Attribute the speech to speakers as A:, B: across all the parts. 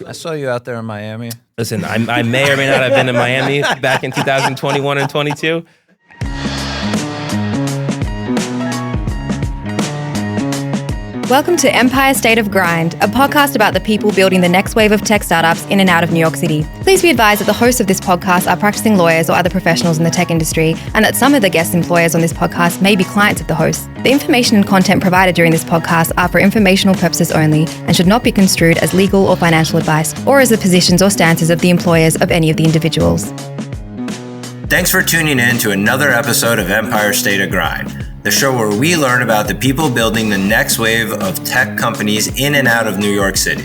A: I saw you out there in Miami.
B: Listen, I may or may not have been in Miami back in 2021 and 22.
C: Welcome to Empire State of Grind, a podcast about the people building the next wave of tech startups in and out of New York City. Please be advised that the hosts of this podcast are practicing lawyers or other professionals in the tech industry, and that some of the guest employers on this podcast may be clients of the hosts. The information and content provided during this podcast are for informational purposes only and should not be construed as legal or financial advice, or as the positions or stances of the employers of any of the individuals.
D: Thanks for tuning in to another episode of Empire State of Grind, the show where we learn about the people building the next wave of tech companies in and out of New York City.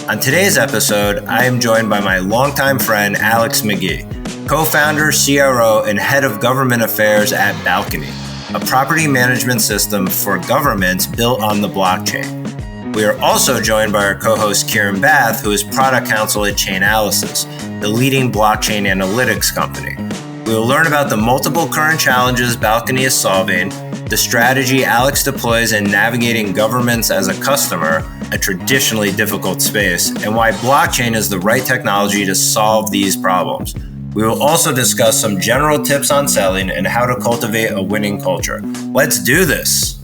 D: On today's episode, I am joined by my longtime friend, Alex McGee, co-founder, CRO, and head of government affairs at Balcony, a property management system for governments built on the blockchain. We are also joined by our co-host Kiran Bath, who is product counsel at Chainalysis, the leading blockchain analytics company. We will learn about the multiple current challenges Balcony is solving, the strategy Alex deploys in navigating governments as a customer, a traditionally difficult space, and why blockchain is the right technology to solve these problems. We will also discuss some general tips on selling and how to cultivate a winning culture. Let's do this.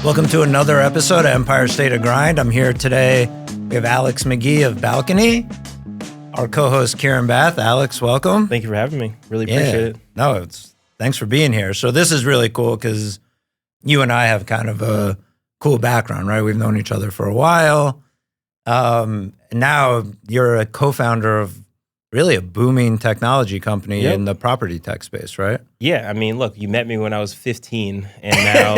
A: Welcome to another episode of Empire State of Grind. I'm here today. We have Alex McGee of Balcony, our co-host Kiran Bath. Alex, welcome.
B: Thank you for having me. Really appreciate it.
A: No, thanks for being here. So this is really cool because you and I have kind of a cool background, right? We've known each other for a while. Now you're a co-founder of really a booming technology company in the property tech space, right?
B: Yeah, I mean, look, you met me when I was 15, and now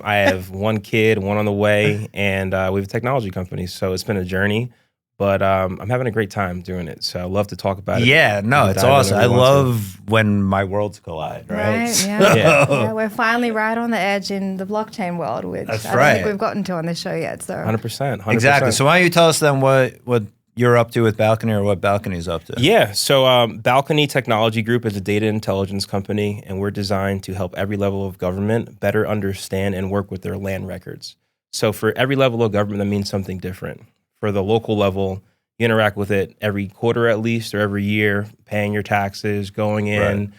B: I have one kid, one on the way, and we have a technology company. So it's been a journey. But I'm having a great time doing it, so I love to talk about it.
A: Yeah, no, it's awesome. I love when my worlds collide, right?
C: Yeah.
B: Yeah,
C: We're finally right on the edge in the blockchain world, which I don't think we've gotten to on this show yet. So
B: 100%.
A: Exactly. So why don't you tell us then what you're up to with Balcony or what Balcony's up to?
B: Yeah, so Balcony Technology Group is a data intelligence company, and we're designed to help every level of government better understand and work with their land records. So for every level of government, that means something different. For the local level, you interact with it every quarter at least or every year, paying your taxes, going in,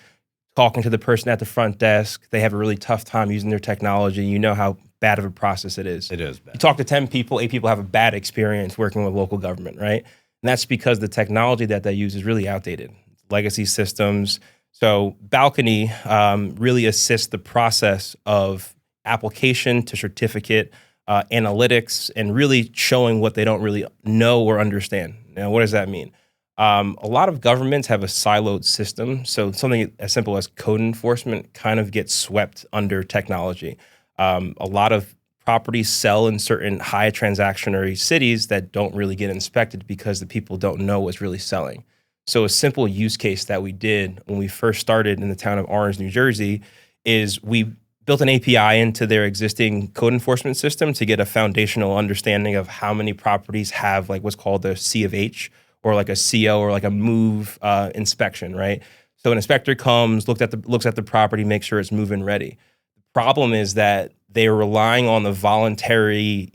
B: talking to the person at the front desk. They have a really tough time using their technology. You know how bad of a process it is.
A: It is bad.
B: You talk to 10 people, 8 people have a bad experience working with local government, right? And that's because the technology that they use is really outdated. Legacy systems. So Balcony really assists the process of application to certificate, analytics, and really showing what they don't really know or understand. Now, what does that mean? A lot of governments have a siloed system, so something as simple as code enforcement kind of gets swept under technology. A lot of properties sell in certain high transactionary cities that don't really get inspected because the people don't know what's really selling. So a simple use case that we did when we first started in the town of Orange, New Jersey, is we built an API into their existing code enforcement system to get a foundational understanding of how many properties have like what's called a C of H or like a CO or like a move inspection, right? So an inspector comes, looks at the property, makes sure it's move-in ready. The problem is that they're relying on the voluntary,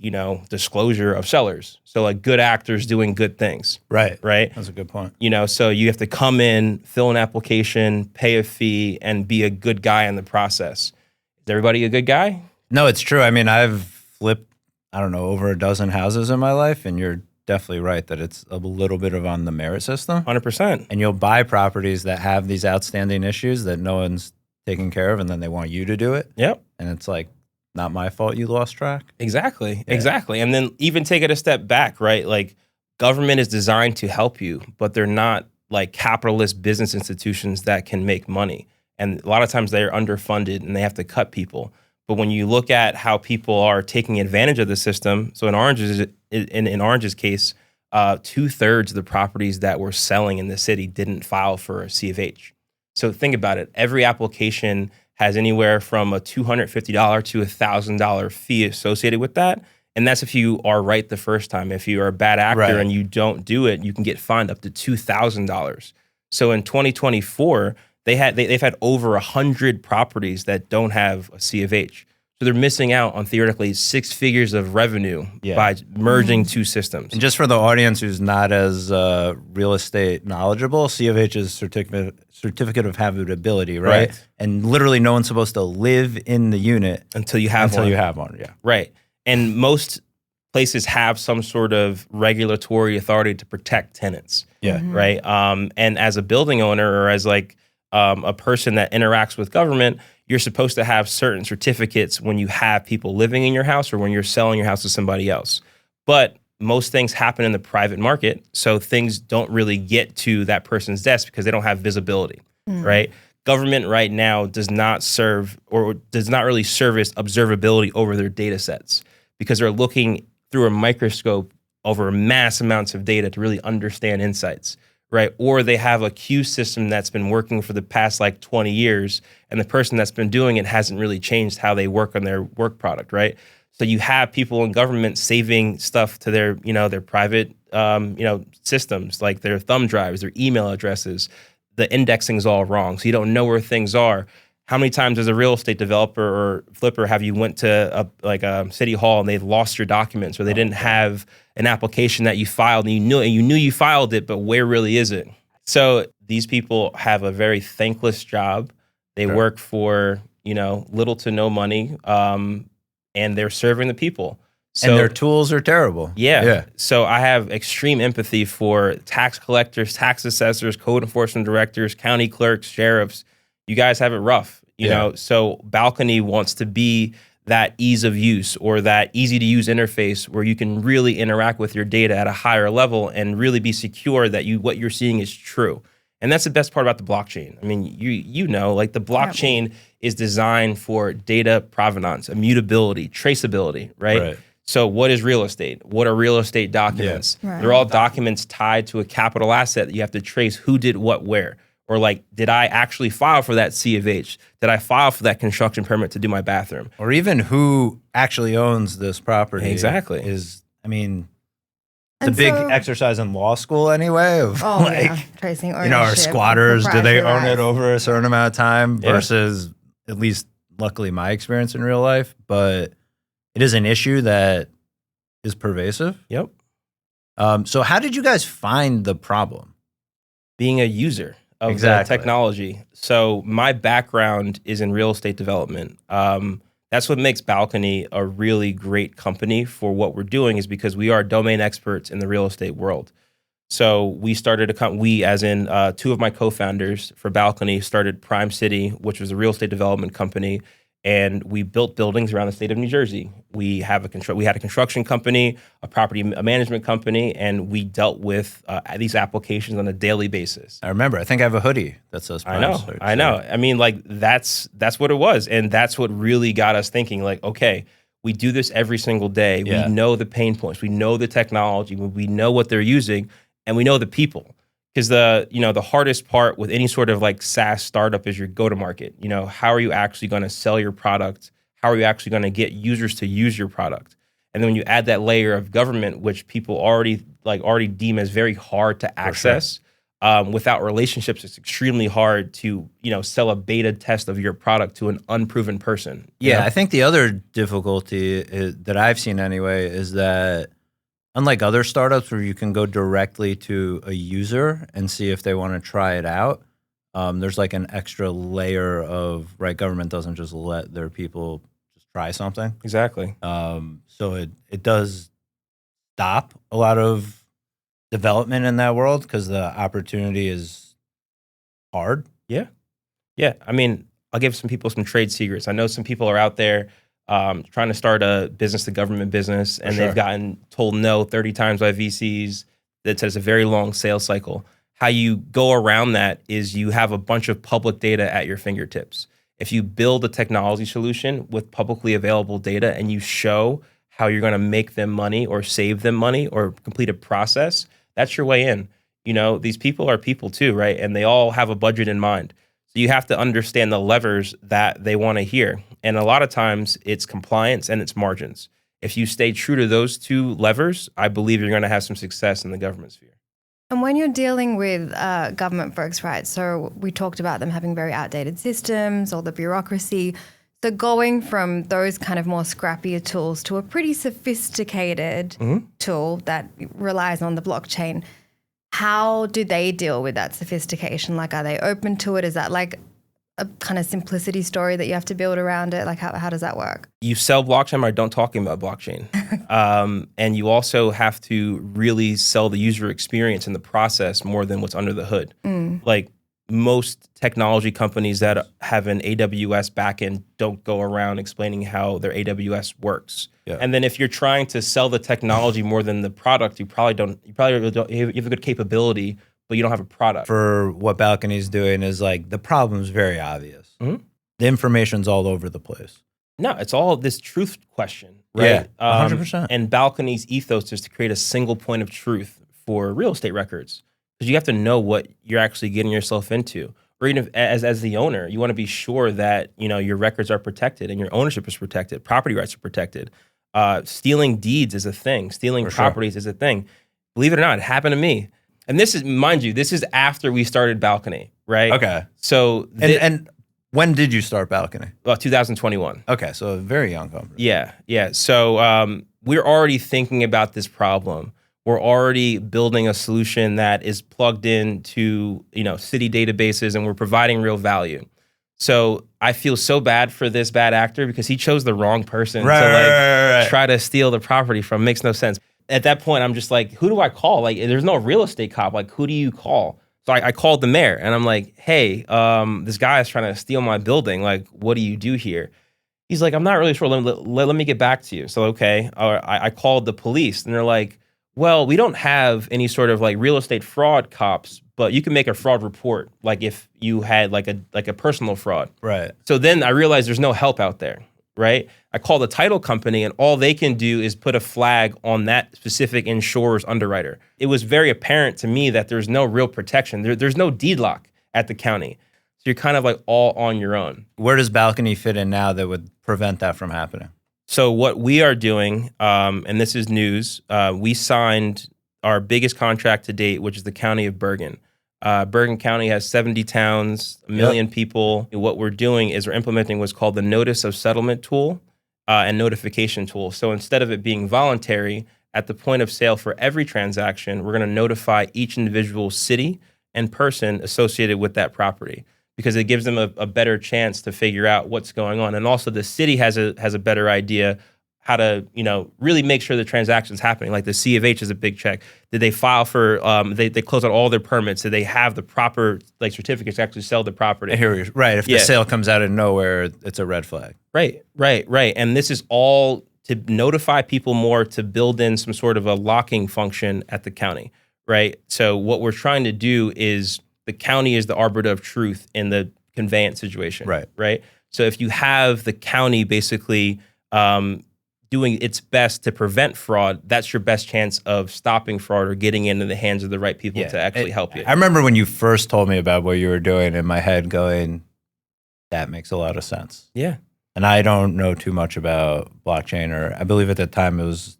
B: disclosure of sellers. So like good actors doing good things.
A: Right.
B: Right.
A: That's a good point.
B: So you have to come in, fill an application, pay a fee, and be a good guy in the process. Is everybody a good guy?
A: No, it's true. I mean, I've flipped, over a dozen houses in my life, and you're definitely right that it's a little bit of on the merit system.
B: 100%.
A: And you'll buy properties that have these outstanding issues that no one's taking care of, and then they want you to do it.
B: Yep.
A: And it's like, not my fault you lost track.
B: Exactly. And then even take it a step back, right? Like government is designed to help you, but they're not like capitalist business institutions that can make money. And a lot of times they're underfunded and they have to cut people. But when you look at how people are taking advantage of the system, so in Orange's case, 2/3 of the properties that were selling in the city didn't file for a C of H. So think about it. Every application has anywhere from a $250 to $1,000 fee associated with that. And that's if you are right the first time. If you are a bad actor and you don't do it, you can get fined up to $2,000. So in 2024, they've had over 100 properties that don't have a C of H. So they're missing out on theoretically 6 figures of revenue by merging 2 systems.
A: And just for the audience who's not as real estate knowledgeable, C of H is certificate of habitability, right? And literally no one's supposed to live in the unit
B: until you have
A: one. Yeah.
B: Right. And most places have some sort of regulatory authority to protect tenants.
A: Yeah.
B: Right. And as a building owner or as like a person that interacts with government, you're supposed to have certain certificates when you have people living in your house or when you're selling your house to somebody else. But most things happen in the private market, so things don't really get to that person's desk because they don't have visibility, right? Government right now does not serve or does not really service observability over their data sets because they're looking through a microscope over mass amounts of data to really understand insights. Right. Or they have a queue system that's been working for the past like 20 years, and the person that's been doing it hasn't really changed how they work on their work product. Right. So you have people in government saving stuff to their, their private, systems, like their thumb drives, their email addresses. The indexing's all wrong. So you don't know where things are. How many times as a real estate developer or flipper have you went to a city hall and they've lost your documents or they didn't have an application that you filed and you knew you filed it, but where really is it? So these people have a very thankless job. They work for, little to no money, and they're serving the people. So,
A: and their tools are terrible.
B: Yeah. So I have extreme empathy for tax collectors, tax assessors, code enforcement directors, county clerks, sheriffs. You guys have it rough, you know? So Balcony wants to be that ease of use or that easy to use interface where you can really interact with your data at a higher level and really be secure that what you're seeing is true. And that's the best part about the blockchain. I mean, like the blockchain is designed for data provenance, immutability, traceability, right? So what is real estate? What are real estate documents? They're all documents tied to a capital asset that you have to trace who did what where. Or like, did I actually file for that C of H? Did I file for that construction permit to do my bathroom?
A: Or even who actually owns this property.
B: Exactly.
A: It's a big exercise in law school anyway of
C: tracing ownership.
A: Are squatters, do they own it over a certain amount of time versus, at least luckily my experience in real life, but it is an issue that is pervasive.
B: Yep.
A: So how did you guys find the problem?
B: Being a user of the technology. So my background is in real estate development. That's what makes Balcony a really great company for what we're doing is because we are domain experts in the real estate world. So we started we as in 2 of my co-founders for Balcony started Prime City, which was a real estate development company. And we built buildings around the state of New Jersey. We had a construction company, a property management company, and we dealt with these applications on a daily basis.
A: I remember. I think I have a hoodie that says Prime Search.
B: I know. I mean, like that's what it was, and that's what really got us thinking. Like, okay, we do this every single day. We know the pain points. We know the technology. We know what they're using, and we know the people. Because the hardest part with any sort of like SaaS startup is your go-to-market. How are you actually going to sell your product? How are you actually going to get users to use your product? And then when you add that layer of government, which people already deem as very hard to access, without relationships, it's extremely hard to sell a beta test of your product to an unproven person.
A: Yeah, I think the other difficulty that I've seen anyway is that unlike other startups where you can go directly to a user and see if they want to try it out, there's like an extra layer of, government doesn't just let their people just try something.
B: Exactly.
A: So it does stop a lot of development in that world because the opportunity is hard.
B: Yeah. I mean, I'll give some people some trade secrets. I know some people are out there trying to start a business to government business, and they've gotten told no 30 times by VCs. That says a very long sales cycle. How you go around that is you have a bunch of public data at your fingertips. If you build a technology solution with publicly available data and you show how you're going to make them money or save them money or complete a process, that's your way in. These people are people too, right? And they all have a budget in mind. So you have to understand the levers that they want to hear. And a lot of times it's compliance and it's margins. If you stay true to those 2 levers, I believe you're going to have some success in the government sphere.
C: And when you're dealing with government folks, right, so we talked about them having very outdated systems, all the bureaucracy. So going from those kind of more scrappier tools to a pretty sophisticated tool that relies on the blockchain, how do they deal with that sophistication? Like, are they open to it? Is that like a kind of simplicity story that you have to build around it? Like, how does that work?
B: You sell blockchain by don't talking about blockchain. And you also have to really sell the user experience in the process more than what's under the hood. Like, most technology companies that have an AWS backend don't go around explaining how their AWS works. Yeah. And then if you're trying to sell the technology more than the product, you have a good capability, but you don't have a product.
A: For what Balcony's doing is like, the problem's very obvious. The information's all over the place.
B: No, it's all this truth question, right?
A: Yeah, 100%.
B: And Balcony's ethos is to create a single point of truth for real estate records. Because you have to know what you're actually getting yourself into. Or even if, as the owner, you want to be sure that your records are protected and your ownership is protected, property rights are protected. Stealing deeds is a thing. Stealing properties is a thing. Believe it or not, it happened to me. And this is, mind you, this is after we started Balcony, right?
A: Okay.
B: So
A: and when did you start Balcony?
B: 2021.
A: Okay, so a very young company.
B: Yeah. So we're already thinking about this problem. We're already building a solution that is plugged into, city databases, and we're providing real value. So I feel so bad for this bad actor because he chose the wrong person to try to steal the property from. Makes no sense. At that point, I'm just like, who do I call? Like, there's no real estate cop. Like, who do you call? So I called the mayor, and I'm like, hey, this guy is trying to steal my building. Like, what do you do here? He's like, I'm not really sure. Let me get back to you. So, okay. I called the police, and they're like, well, we don't have any sort of like real estate fraud cops, but you can make a fraud report, like if you had like a personal fraud.
A: Right.
B: So then I realized there's no help out there, right? I call the title company, and all they can do is put a flag on that specific insurer's underwriter. It was very apparent to me that there's no real protection. There's no deed lock at the county. So you're kind of like all on your own.
A: Where does Balcony fit in now that would prevent that from happening?
B: So what we are doing, and this is news, we signed our biggest contract to date, which is the county of Bergen. Bergen County has 70 towns, 1 million people. What we're doing is we're implementing what's called the Notice of Settlement tool and notification tool. So instead of it being voluntary, at the point of sale for every transaction, we're going to notify each individual city and person associated with that property, because it gives them a better chance to figure out what's going on. And also the city has a better idea how to, really make sure the transaction's happening. Like the C of H is a big check. Did they file for, they close out all their permits? Did they have the proper certificates to actually sell the property?
A: Right, if the sale comes out of nowhere, it's a red flag.
B: Right. And this is all to notify people more, to build in some sort of a locking function at the county, right? So what we're trying to do is, the county is the arbiter of truth in the conveyance situation. Right. So if you have the county basically doing its best to prevent fraud, that's your best chance of stopping fraud or getting into the hands of the right people to actually help you.
A: I remember when you first told me about what you were doing, in my head going, that makes a lot of sense.
B: Yeah.
A: And I don't know too much about blockchain, or I believe at the time it was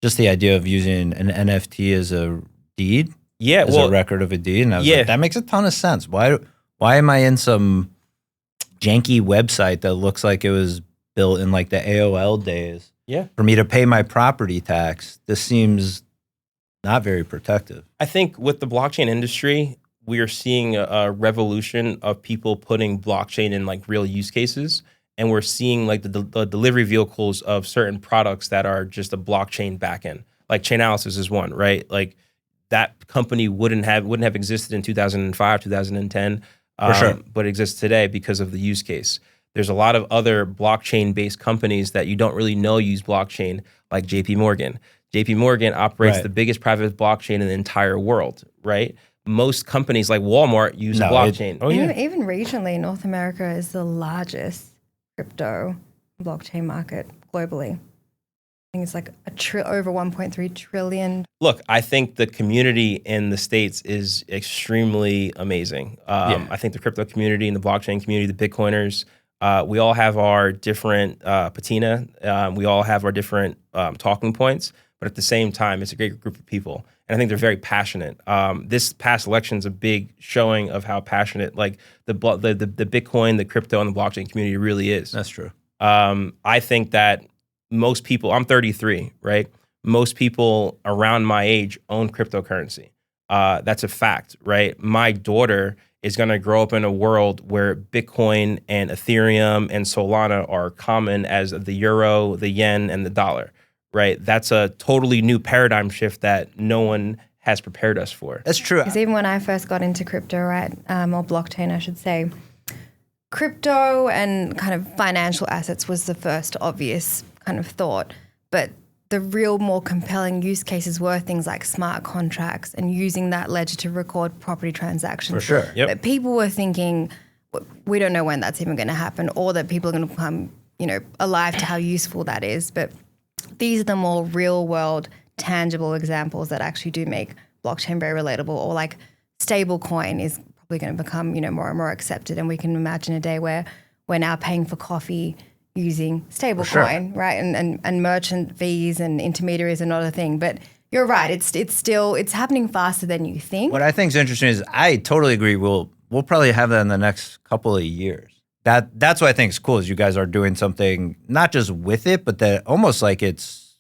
A: just the idea of using an NFT as a deed.
B: Yeah,
A: as a record of a deed, and I was like, that makes a ton of sense. Why am I in some janky website that looks like it was built in like the AOL days?
B: Yeah,
A: for me to pay my property tax, this seems not very protective.
B: I think with the blockchain industry, we are seeing a revolution of people putting blockchain in like real use cases, and we're seeing like the delivery vehicles of certain products that are just a blockchain backend. Like Chainalysis is one, right? Like, that company wouldn't have existed in 2005, 2010, but exists today because of the use case. There's a lot of other blockchain-based companies that you don't really know use blockchain, like JP Morgan. JP Morgan operates the biggest private blockchain in the entire world, right? Most companies like Walmart use blockchain.
C: Even regionally, North America is the largest crypto blockchain market globally. I think it's like over 1.3 trillion.
B: Look, I think the community in the States is extremely amazing. I think the crypto community and the blockchain community, the Bitcoiners, we all have our different patina. We all have our different talking points. but at the same time, it's a great group of people. And I think they're very passionate. This past election is a big showing of how passionate like the Bitcoin, the crypto, and the blockchain community really is.
A: That's true.
B: I think that most people, I'm 33, right? Most people around my age own cryptocurrency. That's a fact, right? My daughter is going to grow up in a world where Bitcoin and Ethereum and Solana are common as the euro, the yen, and the dollar, right? That's a totally new paradigm shift that no one has prepared us for.
A: That's true.
C: Because even when I first got into crypto, right, or blockchain, I should say, crypto and kind of financial assets was the first obvious kind of thought. But the real more compelling use cases were things like smart contracts and using that ledger to record property transactions.
A: For sure.
B: Yep.
C: But people were thinking, we don't know when that's even going to happen, or that people are going to become, alive to how useful that is. But these are the more real world, tangible examples that actually do make blockchain very relatable. Or like stable coin is probably going to become, more and more accepted. And we can imagine a day where we're now paying for coffee using stablecoin,
A: sure.
C: right? And merchant fees and intermediaries are not a thing. But you're right, it's happening faster than you think.
A: What I think is interesting is I totally agree. We'll probably have that in the next couple of years. That's what I think is cool is you guys are doing something not just with it, but that almost like it's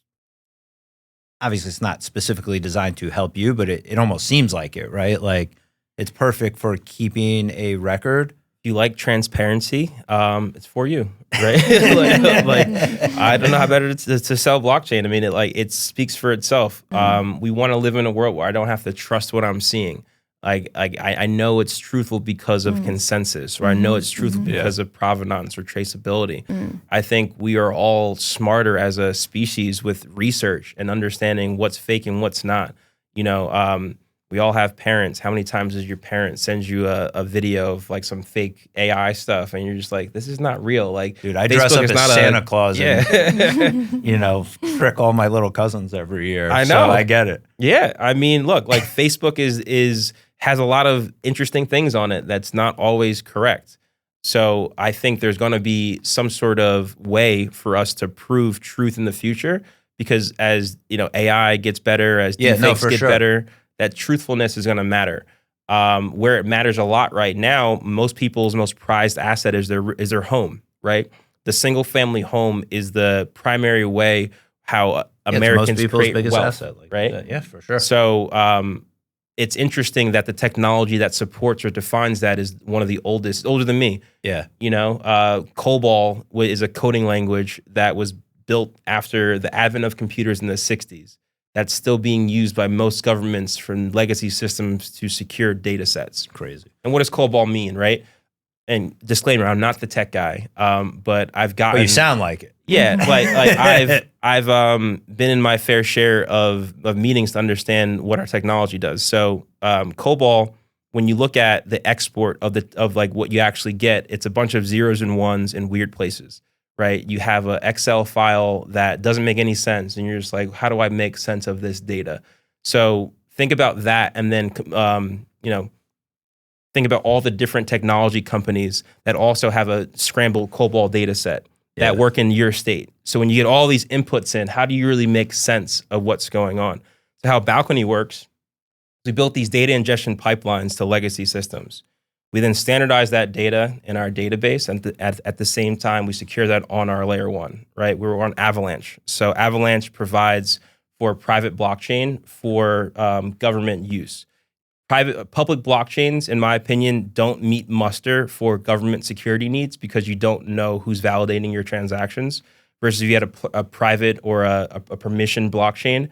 A: obviously it's not specifically designed to help you, but it almost seems like it, right? Like it's perfect for keeping a record.
B: If you like transparency, it's for you, right? like I don't know how better to sell blockchain. I mean, it speaks for itself. We want to live in a world where I don't have to trust what I'm seeing. I know it's truthful because of consensus, or I know it's truthful because of provenance or traceability. I think we are all smarter as a species with research and understanding what's fake and what's not. We all have parents. How many times does your parent send you a video of like some fake AI stuff, and you're just like, this is not real? Like,
A: dude, I dress up as Santa Claus and, trick all my little cousins every year.
B: I know.
A: So I get it.
B: Yeah. I mean, look, like Facebook has a lot of interesting things on it that's not always correct. So I think there's going to be some sort of way for us to prove truth in the future, because as, AI gets better, as deepfakes get better, that truthfulness is going to matter. Where it matters a lot right now, most people's most prized asset is their home, right? The single family home is the primary way how Americans
A: most people's
B: create
A: biggest
B: wealth,
A: asset,
B: right?
A: Yeah, for sure.
B: So it's interesting that the technology that supports or defines that is one of the oldest, older than me.
A: Yeah.
B: COBOL is a coding language that was built after the advent of computers in the 60s. That's still being used by most governments from legacy systems to secure data sets.
A: Crazy.
B: And what does COBOL mean, right? And disclaimer, I'm not the tech guy, but I've gotten...
A: Well, you sound like it.
B: Yeah, like I've been in my fair share of meetings to understand what our technology does. So COBOL, when you look at the export of like what you actually get, it's a bunch of zeros and ones in weird places. Right, you have an Excel file that doesn't make any sense, and you're just like, how do I make sense of this data? So think about that, and then think about all the different technology companies that also have a scrambled COBOL data set that work in your state. So when you get all these inputs in, how do you really make sense of what's going on? So how Balcony works, we built these data ingestion pipelines to legacy systems. We then standardize that data in our database, and at the same time, we secure that on our layer one, right? We're on Avalanche. So Avalanche provides for private blockchain for government use. Public blockchains, in my opinion, don't meet muster for government security needs because you don't know who's validating your transactions. Versus if you had a private or a permission blockchain,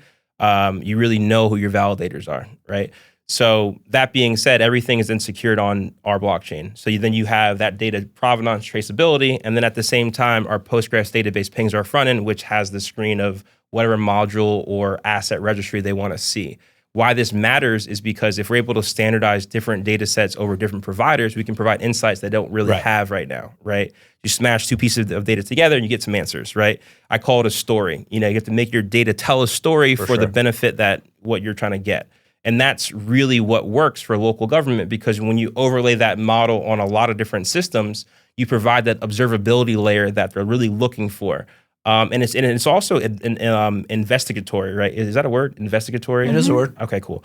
B: you really know who your validators are, right? So that being said, everything is then secured on our blockchain. So then you have that data provenance traceability, and then at the same time, our Postgres database pings our front end, which has the screen of whatever module or asset registry they want to see. Why this matters is because if we're able to standardize different data sets over different providers, we can provide insights that don't really have right now, right? You smash two pieces of data together and you get some answers, right? I call it a story. You have to make your data tell a story for the benefit that what you're trying to get. And that's really what works for local government, because when you overlay that model on a lot of different systems, you provide that observability layer that they're really looking for. And it's also investigatory, right? Is that a word? Investigatory?
A: It is a word.
B: Okay, cool.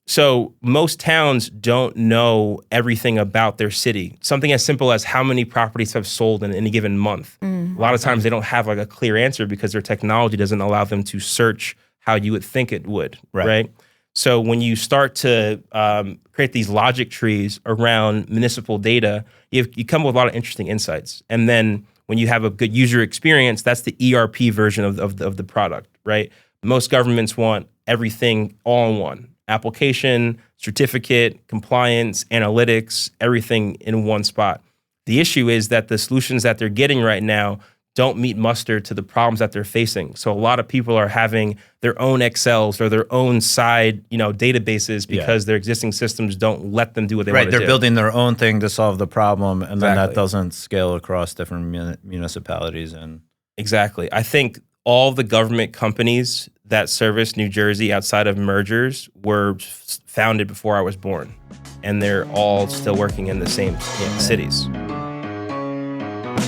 B: So most towns don't know everything about their city. Something as simple as how many properties have sold in any given month. A lot of times they don't have like a clear answer because their technology doesn't allow them to search how you would think it would, right? So when you start to create these logic trees around municipal data, you come up with a lot of interesting insights. And then when you have a good user experience, that's the ERP version of the product, right? Most governments want everything all in one. Application, certificate, compliance, analytics, everything in one spot. The issue is that the solutions that they're getting right now don't meet muster to the problems that they're facing. So a lot of people are having their own Excels or their own side, databases because their existing systems don't let them do what they want to do.
A: They're building their own thing to solve the problem, and then that doesn't scale across different municipalities.
B: Exactly. I think all the government companies that service New Jersey outside of mergers were founded before I was born, and they're all still working in the same cities.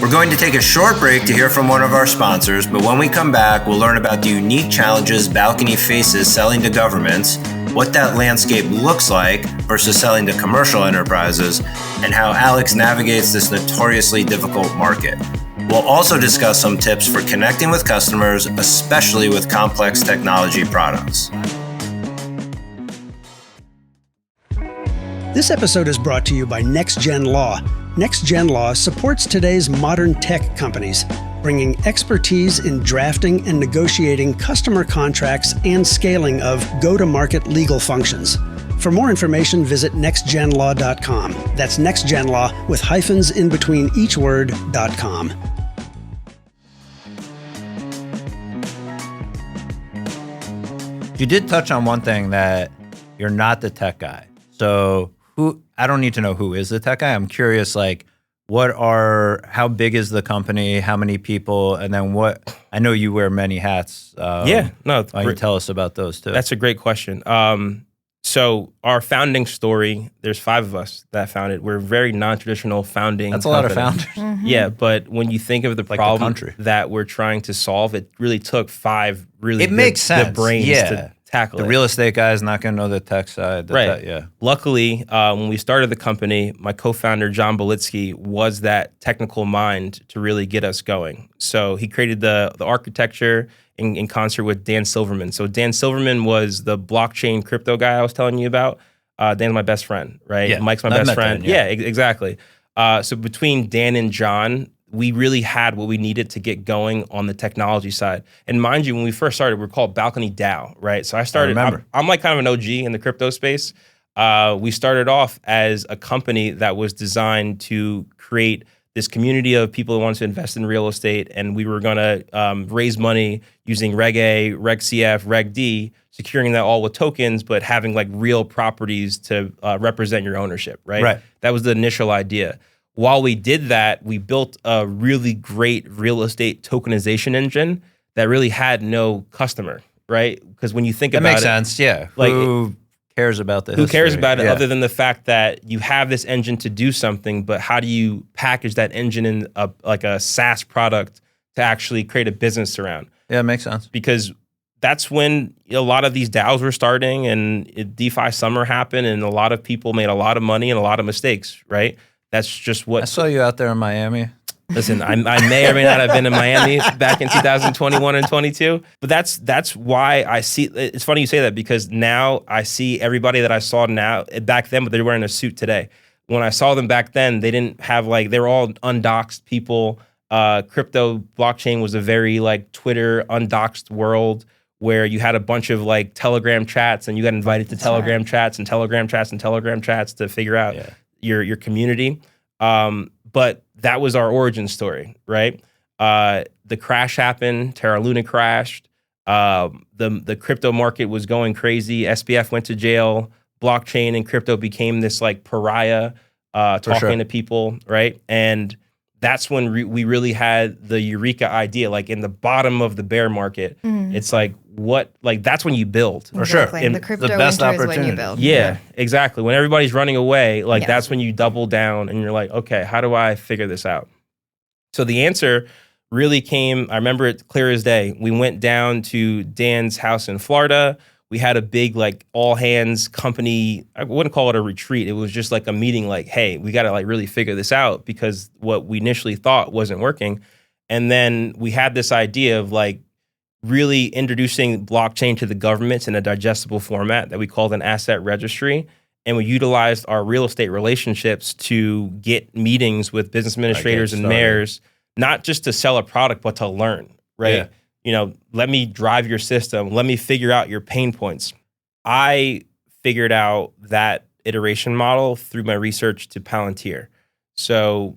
D: We're going to take a short break to hear from one of our sponsors, but when we come back, we'll learn about the unique challenges Balcony faces selling to governments, what that landscape looks like versus selling to commercial enterprises, and how Alex navigates this notoriously difficult market. We'll also discuss some tips for connecting with customers, especially with complex technology products.
E: This episode is brought to you by NextGen Law. NextGen Law supports today's modern tech companies, bringing expertise in drafting and negotiating customer contracts and scaling of go-to-market legal functions. For more information, visit nextgenlaw.com. That's NextGenLaw with hyphens in between each word.com.
A: You did touch on one thing, that you're not the tech guy. So I don't need to know who is the tech guy. I'm curious, how big is the company? How many people? And then I know you wear many hats. Why don't you tell us about those too?
B: That's a great question. So our founding story, there's 5 of us that founded. We're a very non-traditional founding
A: That's
B: company.
A: A lot of founders.
B: Yeah, but when you think of the problem that we're trying to solve, it really took 5 really
A: makes sense.
B: The brains to tackle it.
A: The real estate guy is not going to know the tech side.
B: Luckily, when we started the company, my co-founder, John Belitsky, was that technical mind to really get us going. So he created the architecture in concert with Dan Silverman. So Dan Silverman was the blockchain crypto guy I was telling you about. Dan's my best friend, right?
A: Yeah,
B: Mike's my best friend. Exactly. So between Dan and John, we really had what we needed to get going on the technology side. And mind you, when we first started, we were called Balcony DAO, right? So I started, I'm like kind of an OG in the crypto space. We started off as a company that was designed to create this community of people who wanted to invest in real estate, and we were going to raise money using Reg A, Reg CF, Reg D, securing that all with tokens, but having like real properties to represent your ownership, right? That was the initial idea. While we did that, we built a really great real estate tokenization engine that really had no customer, right? Because when you think about it—
A: That makes sense, yeah. Who cares about the history?
B: Who cares about it other than the fact that you have this engine to do something, but how do you package that engine in a SaaS product to actually create a business around?
A: Yeah, it makes sense.
B: Because that's when a lot of these DAOs were starting, and DeFi summer happened, and a lot of people made a lot of money and a lot of mistakes, right? That's just what—
A: I saw you out there in Miami.
B: Listen, I may or may not have been in Miami back in 2021 and 22, but that's why I see. It's funny you say that, because now I see everybody that I saw back then, but they're wearing a suit today. When I saw them back then, they didn't have they were all undoxed people. Crypto blockchain was a very Twitter undoxed world where you had a bunch of Telegram chats, and you got invited to Telegram chats and Telegram chats and Telegram chats to figure out your community. But that was our origin story, right? The crash happened. Terra Luna crashed. The crypto market was going crazy. SBF went to jail. Blockchain and crypto became this pariah talking to people, right? And that's when we really had the eureka idea, in the bottom of the bear market. It's that's when you build.
C: For sure. And the crypto
A: best
C: winter is when you
A: opportunity.
C: build.
B: Yeah, exactly. When everybody's running away, that's when you double down and you're like, okay, how do I figure this out? So the answer really came, I remember it clear as day. We went down to Dan's house in Florida. We had a big like all hands company, I wouldn't call it a retreat. It was just like a meeting like, hey, we got to like really figure this out because what we initially thought wasn't working. And then we had this idea of like really introducing blockchain to the governments in a digestible format that we called an asset registry. And we utilized our real estate relationships to get meetings with business administrators and mayors, not just to sell a product, but to learn, right?
A: Yeah.
B: You know, let me drive your system. Let me figure out your pain points. I figured out that iteration model through my research to Palantir. So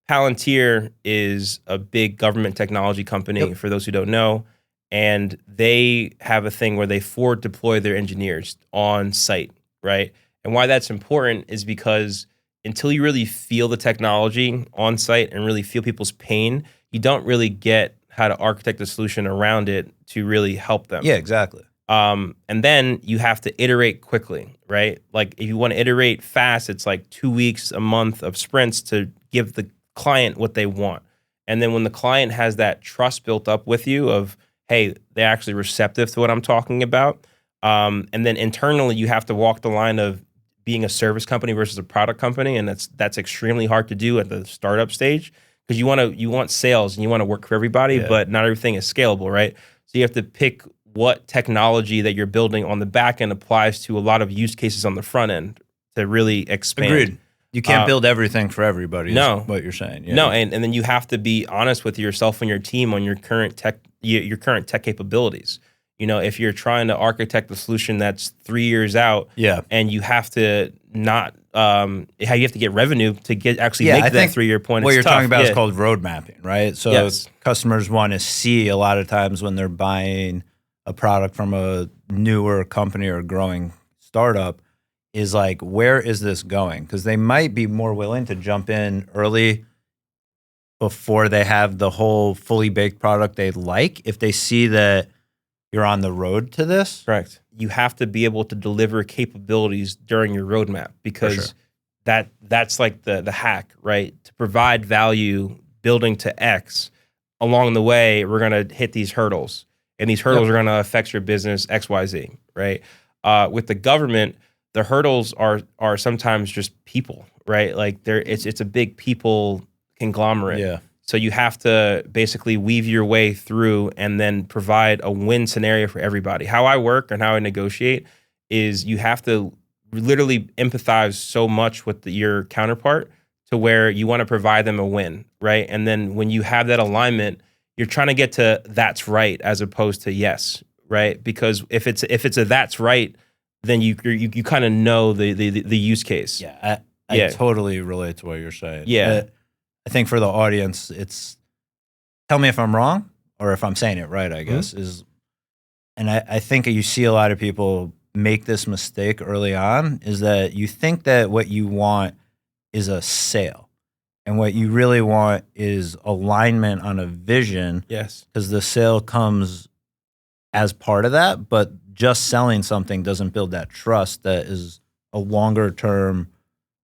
B: Palantir is a big government technology company, for those who don't know, and they have a thing where they forward deploy their engineers on site, right? And why that's important is because until you really feel the technology on site and really feel people's pain, you don't really get how to architect a solution around it to really help them.
A: Yeah, exactly.
B: And then you have to iterate quickly, right? Like if you want to iterate fast, it's like 2 weeks, a month of sprints to give the client what they want. And then when the client has that trust built up with you of, hey, they're actually receptive to what I'm talking about. And then internally, you have to walk the line of being a service company versus a product company. And that's extremely hard to do at the startup stage. Because you want sales and you want to work for everybody, but not everything is scalable, right? So you have to pick what technology that you're building on the back end applies to a lot of use cases on the front end to really expand.
A: Agreed. You can't build everything for everybody.
B: No,
A: is what you're saying.
B: No, and then you have to be honest with yourself and your team on your current tech capabilities. You know, if you're trying to architect a solution that's 3 years out, and you have to not, how you have to get revenue to get make that 3 year point.
A: What you're talking about is called road mapping, right? So
B: Yes.
A: customers want to see a lot of times when they're buying a product from a newer company or growing startup is like, where is this going? Because they might be more willing to jump in early before they have the whole fully baked product they like if they see that you're on the road to this.
B: Correct. You have to be able to deliver capabilities during your roadmap because that's like the hack, right? To provide value building to X, along the way, we're going to hit these hurdles. And these hurdles are going to affect your business X, Y, Z, right? With the government, the hurdles are sometimes just people, right? Like it's a big people conglomerate.
A: Yeah.
B: So you have to basically weave your way through and then provide a win scenario for everybody. How I work and how I negotiate is you have to literally empathize so much with your counterpart to where you want to provide them a win, right? And then when you have that alignment, you're trying to get to that's right as opposed to yes, right? Because if it's a that's right, then you kind of know the use case.
A: Yeah, I totally relate to what you're saying.
B: Yeah.
A: I think for the audience, it's tell me if I'm wrong or if I'm saying it right, I guess, and I think you see a lot of people make this mistake early on is that you think that what you want is a sale and what you really want is alignment on a vision.
B: Yes.
A: Because the sale comes as part of that, but just selling something doesn't build that trust that is a longer term,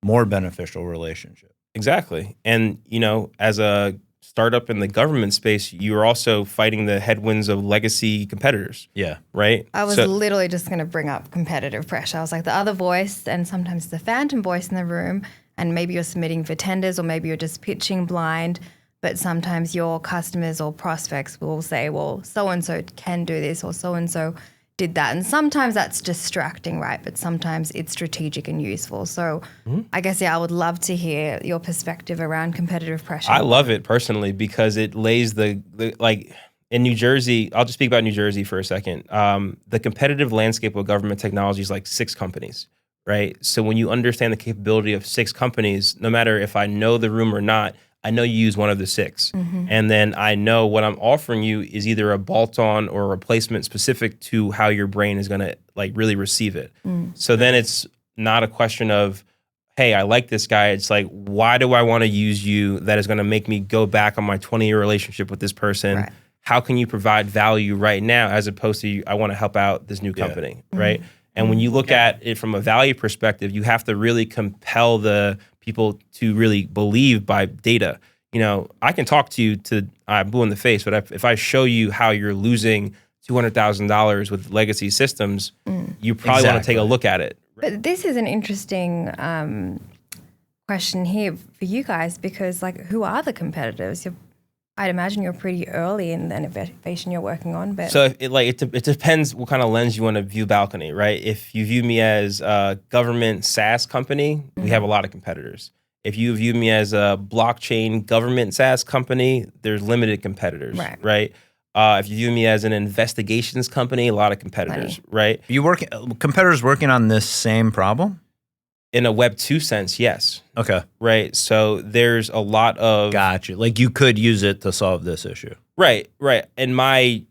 A: more beneficial relationship.
B: Exactly. And, you know, as a startup in the government space, you're also fighting the headwinds of legacy competitors.
A: Yeah.
B: Right?
C: I was literally just going to bring up competitive pressure. I was like the other voice and sometimes the phantom voice in the room, and maybe you're submitting for tenders or maybe you're just pitching blind, but sometimes your customers or prospects will say, well, so-and-so can do this or so-and-so did that. And sometimes that's distracting, right? But sometimes it's strategic and useful. So I guess, I would love to hear your perspective around competitive pressure.
B: I love it personally because it lays the like in New Jersey, I'll just speak about New Jersey for a second. The competitive landscape of government technology is like 6 companies, right? So when you understand the capability of 6 companies, no matter if I know the room or not, I know you use one of the 6. And then I know what I'm offering you is either a bolt-on or a replacement specific to how your brain is going to like really receive it. So then it's not a question of, hey, I like this guy. It's like, why do I want to use you that is going to make me go back on my 20-year relationship with this person?
C: Right.
B: How can you provide value right now as opposed to I want to help out this new company, right? And when you look at it from a value perspective, you have to really compel the people to really believe by data. I can talk to you blue in the face, but if I show you how you're losing $200,000 with legacy systems, you probably want to take a look at it.
C: But this is an interesting question here for you guys, because like, who are the competitors? I'd imagine you're pretty early in the innovation you're working on. But
B: so it depends what kind of lens you want to view Balcony, right? If you view me as a government SaaS company, we have a lot of competitors. If you view me as a blockchain government SaaS company, there's limited competitors, right? If you view me as an investigations company, a lot of competitors, right?
A: Competitors working on this same problem?
B: In a Web 2 sense, yes.
A: Okay.
B: Right. So there's a lot of...
A: Gotcha. Like you could use it to solve this issue.
B: Right. And my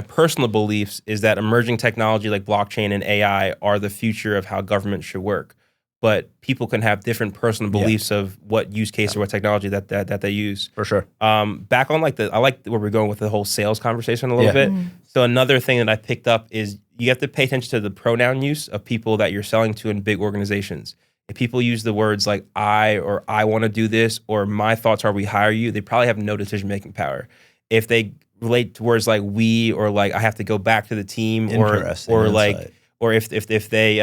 B: personal beliefs is that emerging technology like blockchain and AI are the future of how government should work. But people can have different personal beliefs of what use case or what technology that they use.
A: For sure.
B: Back on I like where we're going with the whole sales conversation a little bit. So another thing that I picked up is you have to pay attention to the pronoun use of people that you're selling to in big organizations. If people use the words like I want to do this, or my thoughts are we hire you, they probably have no decision-making power. If they relate to words like we, or like I have to go back to the team, or like, or if they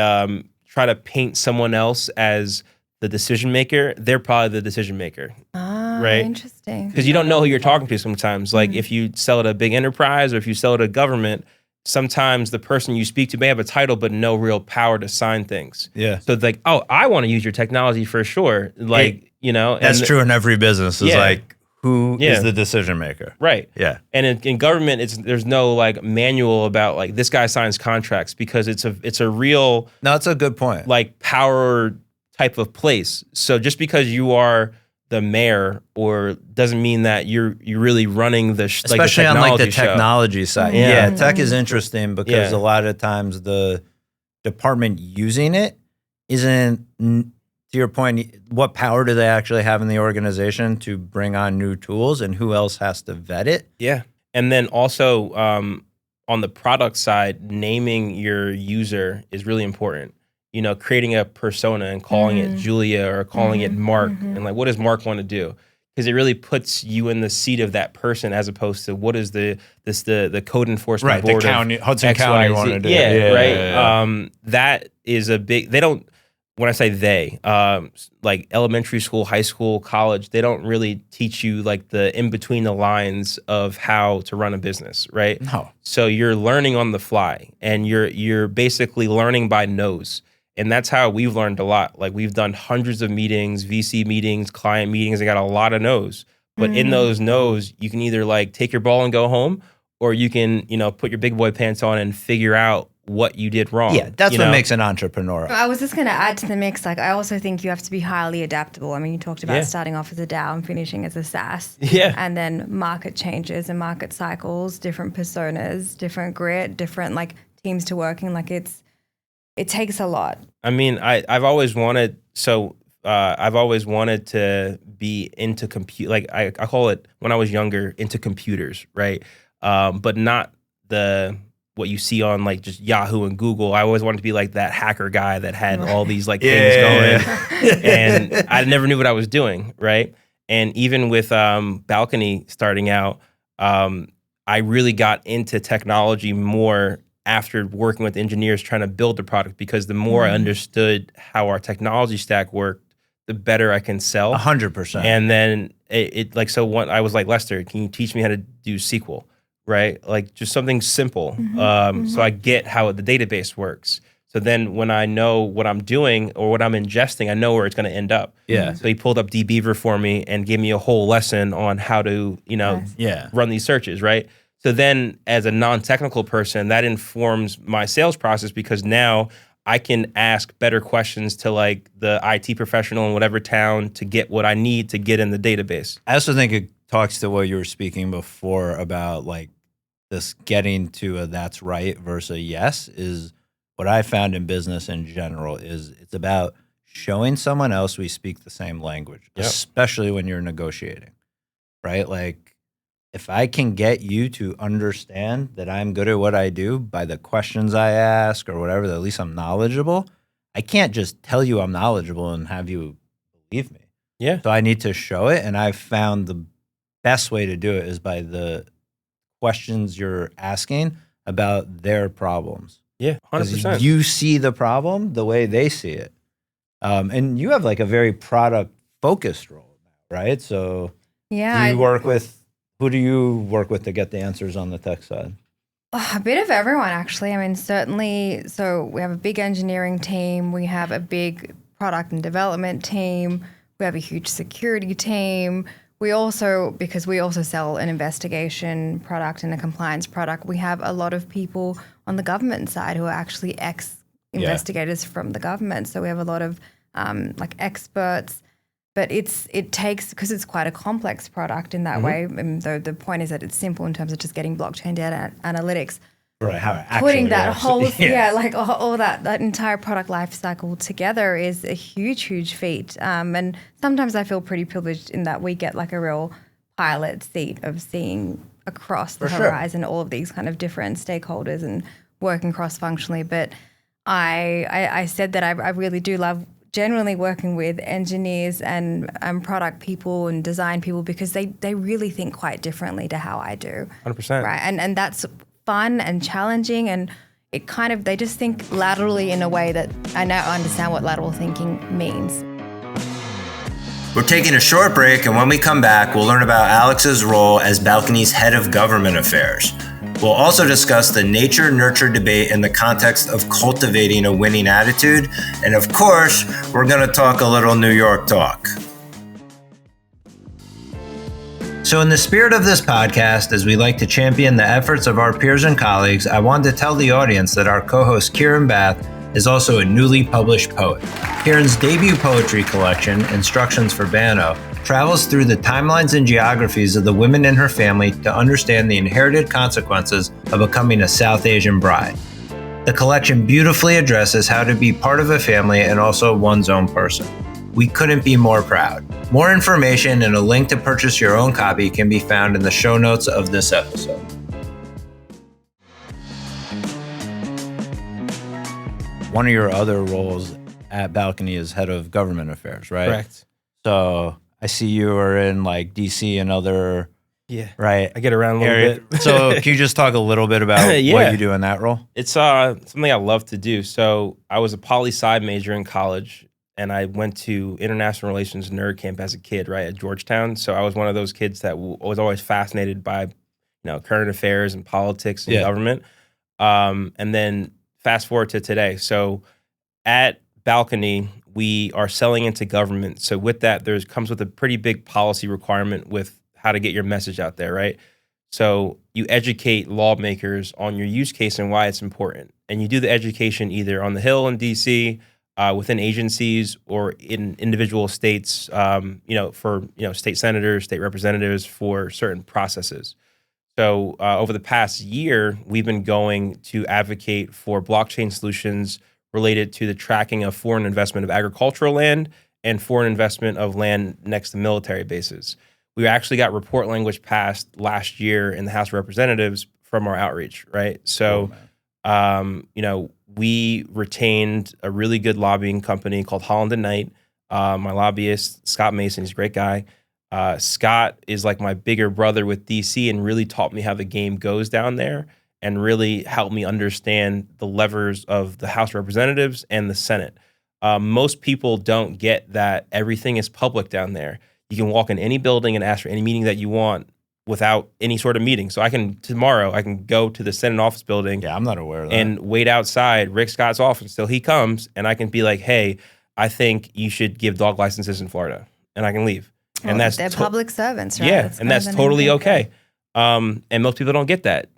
B: try to paint someone else as the decision maker, they're probably the decision maker. Right?
C: Interesting.
B: Because you don't know who you're talking to sometimes. Like if you sell to a big enterprise or if you sell to government, sometimes the person you speak to may have a title but no real power to sign things.
A: Yeah.
B: So it's like, oh, I want to use your technology for sure. Like,
A: That's true in every business. Is like, who is the decision maker?
B: Right.
A: Yeah.
B: And in government, there's no like manual about like this guy signs contracts, because it's a real...
A: No, that's a good point.
B: Like power type of place. So just because you are the mayor or doesn't mean that you're really running
A: especially on like the technology side. Yeah, tech is interesting because a lot of times the department using it isn't, to your point, what power do they actually have in the organization to bring on new tools, and who else has to vet it?
B: Yeah. And then also on the product side, naming your user is really important. Creating a persona and calling it Julia or calling it Mark, and like, what does Mark want to do? Because it really puts you in the seat of that person, as opposed to what is the code enforcement board
A: the Hudson County want to do.
B: Yeah. That is a big. They don't. When I say they, like elementary school, high school, college, they don't really teach you like the in between the lines of how to run a business, right?
A: No.
B: So you're learning on the fly, and you're basically learning by nose. And that's how we've learned a lot. Like we've done hundreds of meetings, VC meetings, client meetings, and got a lot of no's. But in those no's, you can either like take your ball and go home, or you can, put your big boy pants on and figure out what you did wrong.
A: Yeah, that's what makes an entrepreneur.
C: I was just going to add to the mix. Like, I also think you have to be highly adaptable. I mean, you talked about starting off as a DAO and finishing as a SaaS.
B: Yeah.
C: And then market changes and market cycles, different personas, different grit, different like teams to working. Like it takes a lot.
B: I mean, I've always wanted to be into like I call it, when I was younger, into computers, right? But not what you see on like just Yahoo and Google. I always wanted to be like that hacker guy that had all these like things going, and I never knew what I was doing, right? And even with Balcony starting out, I really got into technology more after working with engineers trying to build the product, because the more I understood how our technology stack worked, the better I can sell.
A: 100%.
B: And then I was like, Lester, can you teach me how to do SQL? Right? Like just something simple. So I get how the database works. So then when I know what I'm doing or what I'm ingesting, I know where it's going to end up.
A: Yeah.
B: So he pulled up dbeaver for me and gave me a whole lesson on how to, run these searches, right? So then as a non-technical person, that informs my sales process, because now I can ask better questions to like the IT professional in whatever town to get what I need to get in the database.
A: I also think it talks to what you were speaking before about like this getting to a that's right versus a yes. Is what I found in business in general is it's about showing someone else we speak the same language, especially when you're negotiating, right? Like if I can get you to understand that I'm good at what I do by the questions I ask or whatever, that at least I'm knowledgeable, I can't just tell you I'm knowledgeable and have you believe me.
B: Yeah.
A: So I need to show it. And I've found the best way to do it is by the questions you're asking about their problems.
B: Yeah, 100%.
A: Because you see the problem the way they see it. And you have like a very product focused role, right? So
C: Yeah.
A: who do you work with to get the answers on the tech side?
C: A bit of everyone, actually. I mean, certainly. So we have a big engineering team. We have a big product and development team. We have a huge security team. Because we also sell an investigation product and a compliance product, we have a lot of people on the government side who are actually ex-investigators from the government. So we have a lot of like experts. But it takes, because it's quite a complex product in that way, and the point is that it's simple in terms of just getting blockchain data analytics.
A: Right, how it
C: Putting
A: actually
C: that
A: works.
C: whole, like all that entire product life cycle together is a huge, huge feat. And sometimes I feel pretty privileged in that we get like a real pilot seat of seeing across the horizon all of these kind of different stakeholders and working cross-functionally. But I said that I really do love generally working with engineers and product people and design people because they really think quite differently to how I do.
B: 100%.
C: Right. And that's fun and challenging, and it kind of, they just think laterally in a way that I now understand what lateral thinking means.
D: We're taking a short break, and when we come back, we'll learn about Alex's role as Balcony's head of government affairs. We'll also discuss the nature-nurture debate in the context of cultivating a winning attitude. And of course, we're going to talk a little New York talk. So in the spirit of this podcast, as we like to champion the efforts of our peers and colleagues, I wanted to tell the audience that our co-host Kiran Bath is also a newly published poet. Kiran's debut poetry collection, Instructions for Bano, travels through the timelines and geographies of the women in her family to understand the inherited consequences of becoming a South Asian bride. The collection beautifully addresses how to be part of a family and also one's own person. We couldn't be more proud. More information and a link to purchase your own copy can be found in the show notes of this episode.
A: One of your other roles at Balcony is head of government affairs, right?
B: Correct.
A: So I see you are in like DC and other, right?
B: I get around a little bit.
A: So can you just talk a little bit about what you do in that role?
B: It's something I love to do. So I was a poli-sci major in college, and I went to international relations nerd camp as a kid, right, at Georgetown. So I was one of those kids that was always fascinated by, current affairs and politics and government. And then fast forward to today. So at Balcony, we are selling into government. So with that, comes with a pretty big policy requirement with how to get your message out there, right? So you educate lawmakers on your use case and why it's important. And you do the education either on the Hill in DC, within agencies, or in individual states, for state senators, state representatives for certain processes. So over the past year, we've been going to advocate for blockchain solutions related to the tracking of foreign investment of agricultural land and foreign investment of land next to military bases. We actually got report language passed last year in the House of Representatives from our outreach, right? So, we retained a really good lobbying company called Holland & Knight. My lobbyist, Scott Mason, he's a great guy. Scott is like my bigger brother with DC and really taught me how the game goes down there and really helped me understand the levers of the House of Representatives and the Senate. Most people don't get that everything is public down there. You can walk in any building and ask for any meeting that you want without any sort of meeting. So tomorrow I can go to the Senate office building.
A: Yeah, I'm not aware of that.
B: And wait outside Rick Scott's office till he comes, and I can be like, hey, I think you should give dog licenses in Florida, and I can leave.
C: And they're public servants, right?
B: Yeah, and that's totally okay. And most people don't get that,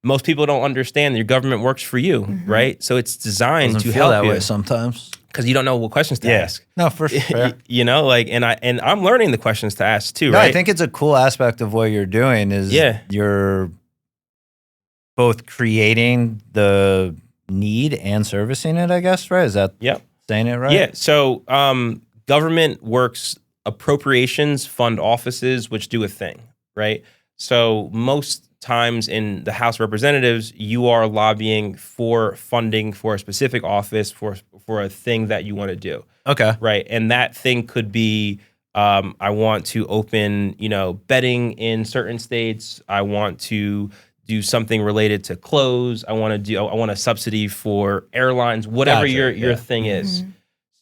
B: Most people don't understand that your government works for you, right? So it's designed to help
A: that
B: you
A: way sometimes.
B: because you don't know what questions to ask.
A: No, for sure.
B: And I'm learning the questions to ask too,
A: No,
B: right?
A: I think it's a cool aspect of what you're doing is you're both creating the need and servicing it, I guess, right? Is that saying it right?
B: Yeah. So government works, appropriations fund offices, which do a thing, right? So most times in the House of Representatives, you are lobbying for funding for a specific office for a thing that you want to do.
A: Okay.
B: Right. And that thing could be I want to open, betting in certain states. I want to do something related to clothes. I want a subsidy for airlines, whatever your thing is.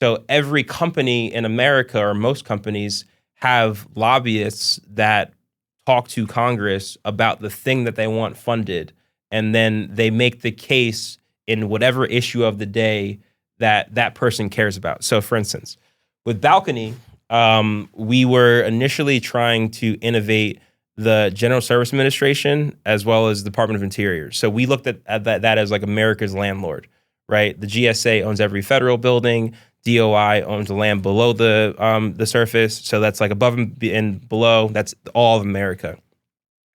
B: So every company in America, or most companies, have lobbyists that talk to Congress about the thing that they want funded, and then they make the case in whatever issue of the day that person cares about. So for instance, with Balcony, we were initially trying to innovate the General Service Administration as well as the Department of Interior. So we looked at that as like America's landlord, right? The GSA owns every federal building. DOI owns the land below the surface. So that's like above and below. That's all of America.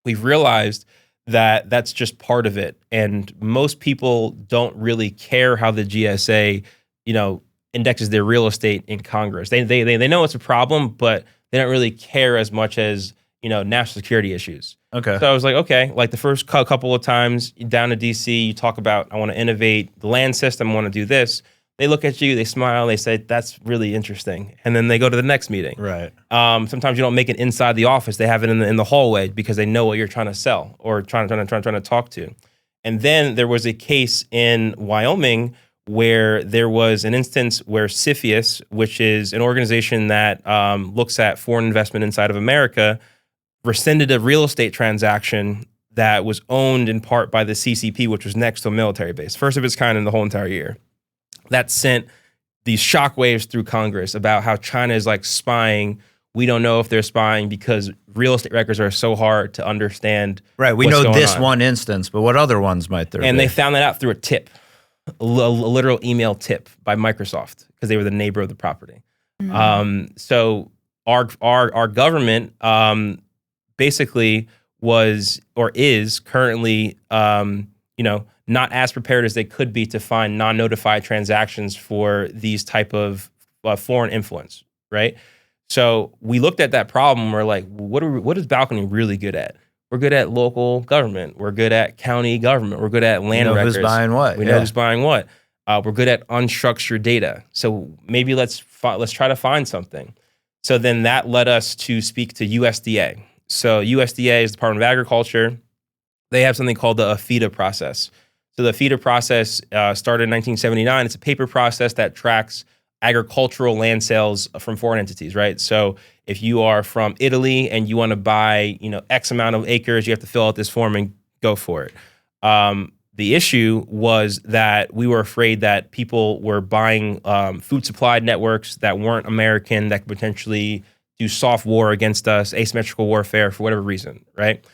B: We've realized that that's just part of it. And most people don't really care how the GSA, indexes their real estate in Congress. They know it's a problem, but they don't really care as much as, national security issues.
A: Okay.
B: So I was like, okay, like the first couple of times down to DC, you talk about, I want to innovate the land system, I want to do this. They look at you, they smile, they say, that's really interesting. And then they go to the next meeting.
A: Right.
B: Sometimes you don't make it inside the office. They have it in the hallway because they know what you're trying to sell or trying to talk to. And then there was a case in Wyoming where there was an instance where CFIUS, which is an organization that looks at foreign investment inside of America, rescinded a real estate transaction that was owned in part by the CCP, which was next to a military base. First of its kind in the whole entire year. That sent these shockwaves through Congress about how China is like spying. We don't know if they're spying because real estate records are so hard to understand.
A: Right. We know this one instance, but what other ones might there be?
B: And they found that out through a tip, a literal email tip by Microsoft because they were the neighbor of the property. So our government basically was or is currently, not as prepared as they could be to find non-notified transactions for these type of foreign influence, right? So we looked at that problem. We're like, what is Balcony really good at? We're good at local government. We're good at county government. We're good at land records.
A: Who's buying what?
B: We know who's buying what. We're good at unstructured data. So maybe let's try to find something. So then that led us to speak to USDA. So USDA is the Department of Agriculture. They have something called the AFIDA process. So the AFIDA process started in 1979. It's a paper process that tracks agricultural land sales from foreign entities, right? So if you are from Italy and you want to buy, X amount of acres, you have to fill out this form and go for it. The issue was that we were afraid that people were buying food supply networks that weren't American, that could potentially do soft war against us, asymmetrical warfare for whatever reason, right?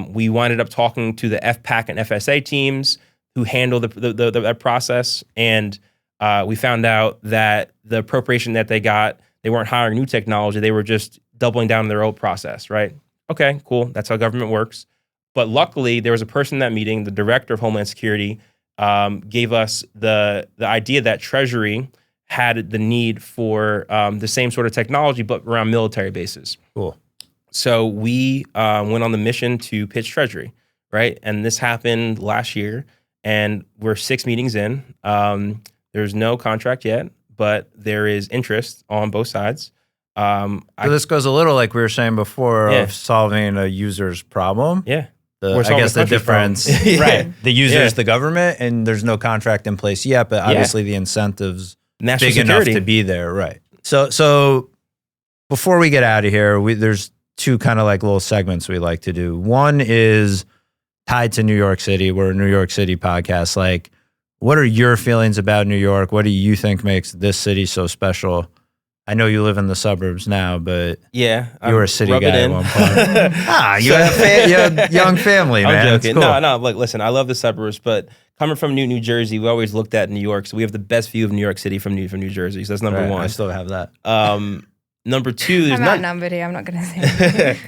B: We winded up talking to the FPAC and FSA teams who handle that process, and we found out that the appropriation that they got, they weren't hiring new technology, they were just doubling down on their old process, right? Okay, cool, that's how government works. But luckily, there was a person in that meeting, the director of Homeland Security, gave us the idea that Treasury had the need for the same sort of technology, but around military bases.
A: Cool.
B: So we went on the mission to pitch Treasury, right? And this happened last year, and we're 6 meetings in. There's no contract yet, but there is interest on both sides.
A: So this goes a little like we were saying before of solving a user's problem.
B: Yeah.
A: I guess the difference, right? The user is the government, and there's no contract in place yet, but obviously the incentive's
B: national
A: big
B: security
A: enough to be there, right? So before we get out of here, there's 2 kind of like little segments we like to do. One is tied to New York City. We're a New York City podcast. Like, what are your feelings about New York? What do you think makes this city so special? I know you live in the suburbs now, but you were a city guy at one point. You have a young family, man.
B: I'm joking.
A: Cool.
B: No, look, listen, I love the suburbs, but coming from New Jersey, we always looked at New York, so we have the best view of New York City from New Jersey. So that's number one.
A: I still have that.
B: Number 2, there's
C: I'm outnumbered here. I'm not going to say it.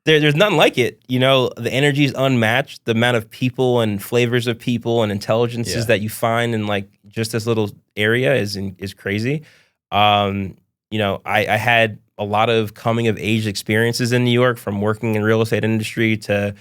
B: There's nothing like it. The energy is unmatched. The amount of people and flavors of people and intelligences that you find in like just this little area is crazy. I had a lot of coming of age experiences in New York, from working in real estate industry to,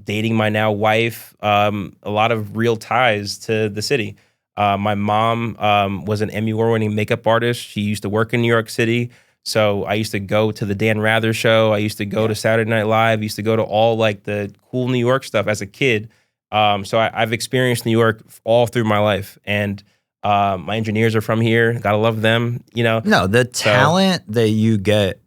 B: dating my now wife, a lot of real ties to the city. My mom was an Emmy Award-winning makeup artist. She used to work in New York City. So I used to go to the Dan Rather show. I used to go to Saturday Night Live. I used to go to all like the cool New York stuff as a kid. So I've experienced New York all through my life. And my engineers are from here. Gotta love them, you know.
A: No, the talent that you get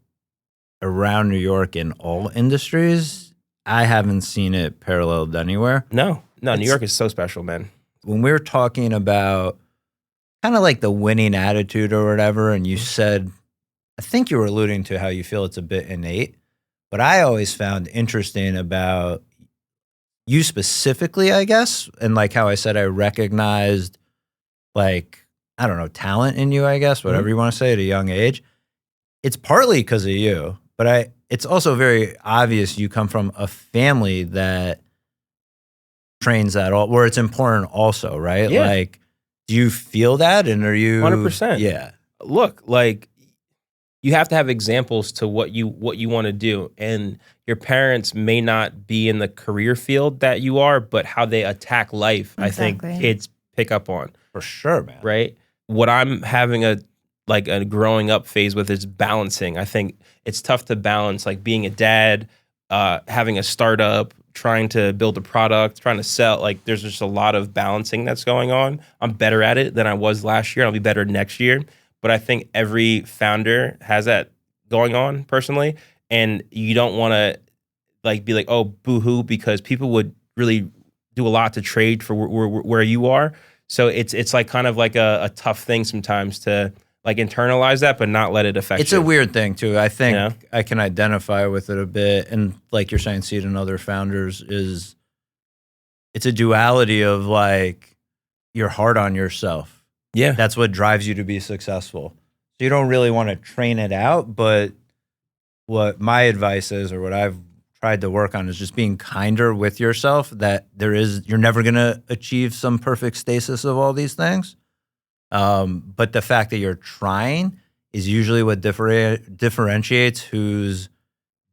A: around New York in all industries, I haven't seen it paralleled anywhere.
B: No, New York is so special, man.
A: When we were talking about kind of like the winning attitude or whatever, and you said, I think you were alluding to how you feel it's a bit innate, but I always found interesting about you specifically, I guess, and like how I said I recognized like, I don't know, talent in you, I guess, whatever you want to say at a young age. It's partly because of you, but it's also very obvious you come from a family that trains that all, where it's important also, right?
B: Yeah.
A: Like, do you feel that? And are you
B: 100%?
A: Yeah.
B: Look, like you have to have examples to what you want to do, and your parents may not be in the career field that you are, but how they attack life,
C: Exactly.
B: I think kids pick up on.
A: For sure, man.
B: Right? What I'm having a growing up phase with is balancing. I think it's tough to balance like being a dad, having a startup, trying to build a product, trying to sell. Like there's just a lot of balancing that's going on. I'm better at it than I was last year. I'll be better next year. But I think every founder has that going on personally. And you don't want to like be like, oh, boo-hoo, because people would really do a lot to trade for where you are. So it's like kind of like a tough thing sometimes to like internalize that, but not let it affect you.
A: It's a weird thing too. I think I can identify with it a bit. And like you're saying, see it in other founders is it's a duality of like you're hard on yourself.
B: Yeah.
A: That's what drives you to be successful. So you don't really want to train it out, but what my advice is, or what I've tried to work on, is just being kinder with yourself, that you're never going to achieve some perfect stasis of all these things. But the fact that you're trying is usually what differentiates who's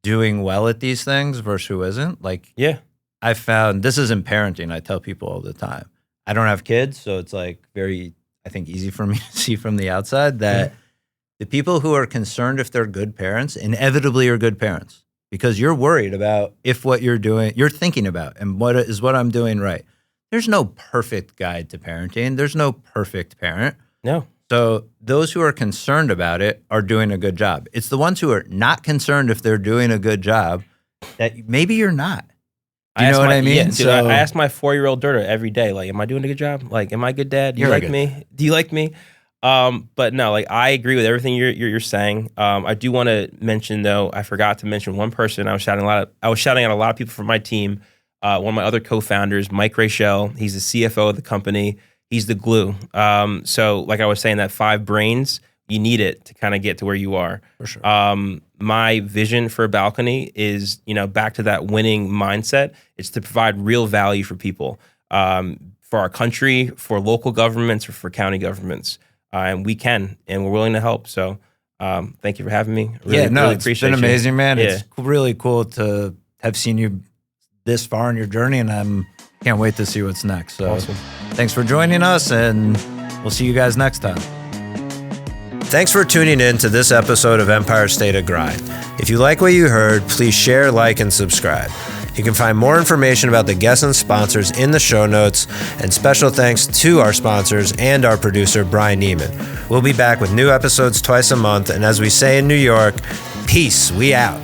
A: doing well at these things versus who isn't. Like, I found, this is in parenting, I tell people all the time, I don't have kids, so it's like very, I think, easy for me to see from the outside that the people who are concerned if they're good parents inevitably are good parents. Because you're worried about if what you're doing, you're thinking about, and what I'm doing right. There's no perfect guide to parenting. There's no perfect parent.
B: No.
A: So those who are concerned about it are doing a good job. It's the ones who are not concerned if they're doing a good job that maybe you're not. Do you know what I mean?
B: Yeah, dude, I ask my 4-year-old daughter every day, like, am I doing a good job? Like, am I a good dad? Do you like me? Do you like me? But no, like I agree with everything you're saying. I do want to mention though, I forgot to mention one person. I was shouting at a lot of people from my team. One of my other co-founders, Mike Rachel, he's the CFO of the company. He's the glue. So like I was saying, that 5 brains, you need it to kind of get to where you are.
A: For sure.
B: My vision for Balcony is, back to that winning mindset. It's to provide real value for people, for our country, for local governments, or for county governments. And we can, and we're willing to help. So thank you for having me. Really
A: it's been amazing, man. It's really cool to have seen you this far in your journey, and can't wait to see what's next. So
B: awesome.
A: Thanks for joining us, and we'll see you guys next time.
D: Thanks for tuning in to this episode of Empire State of Grind. If you like what you heard, please share, like, and subscribe. You can find more information about the guests and sponsors in the show notes, and special thanks to our sponsors and our producer, Brian Neiman. We'll be back with new episodes twice a month, and as we say in New York, peace, we out.